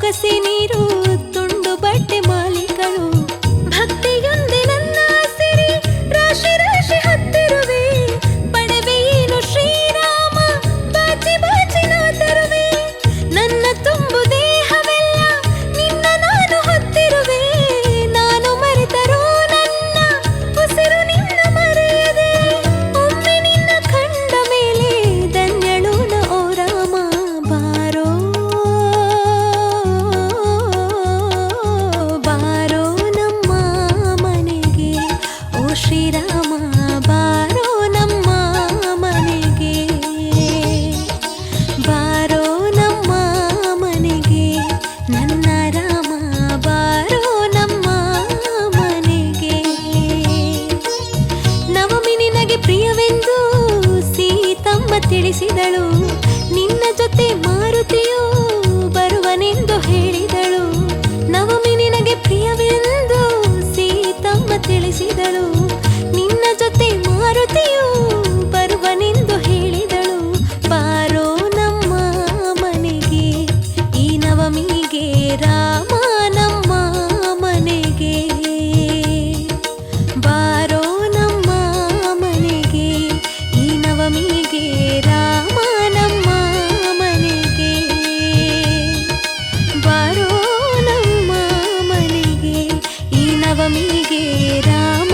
ಬೊಗಸೆ ನೀರು ತುಂಡು ಬಟ್ಟೆ ಮಾಲಿಗಳು ಭಕ್ತಿಯೊಂದೆ ನನ್ನ ಸಿರಿ ರಾಶಿ ರಾಶಿ ಹತ್ತಿರುವೆ ಪಡವೆಯೇನು ಶ್ರೀರಾಮ ಬಾಚಿ ಬಾಚಿ ನಾ ತರುವೆ ನನ್ನ ತುಂಬು ದೇಹವೆಲ್ಲ ನಿನ್ನ ನಾನು ಹೊತ್ತಿರುವೆ ನಾನು ಮರೆತರೂ ನನ್ನ ಉಸಿರು ನಿನ್ನ ಮರೆಯದೆ ಒಮ್ಮೆ ನಿನ್ನ ಕಂಡ ಮೇಲೆ ಧನ್ಯಳು ನ ಓ ರಾಮ ಬಾರೋ ಬಾರೋ ನಮ್ಮ ಮನೆಗೆ ಓ ಶ್ರೀರಾಮ ಬಾರೋ ನಮ್ಮ ಮನೆಗೆ ಬಾರೋ ನಮ್ಮ ಮನೆಗೆ ನನ್ನ ರಾಮ ಬಾರೋ ನಮ್ಮ ಮನೆಗೆ ನವಮಿ ನಿನಗೆ ಪ್ರಿಯವೆಂದು ಸೀತಮ್ಮ ತಿಳಿಸಿದಳು ನಿನ್ನ ಜೊತೆ ಮಾರುತಿಯು ಬರುವನೆಂದು ಹೇಳಿದಳು ನವಮಿ ನಿನಗೆ ಪ್ರಿಯವೆಂದು ಸೀತಮ್ಮ ತಿಳಿಸಿದಳು ನಿನ್ನ ಜೊತೆ ಮಾರುತಿಯು ಬರುವನೆಂದು ಹೇಳಿದಳು ಬಾರೋ ನಮ್ಮ ಮನೆಗೆ ಈ ನವಮಿಗೆ ರಾಮ ನಮ್ಮ ಮನೆಗೆ ಬಾರೋ ನಮ್ಮ ಮನೆಗೆ ಈ ನವಮಿಗೆ ರಾಮ ನಮ್ಮ ಮನೆಗೆ ಬಾರೋ ನಮ್ಮ ಮನೆಗೆ ಈ ನವಮಿಗೆ ರಾಮ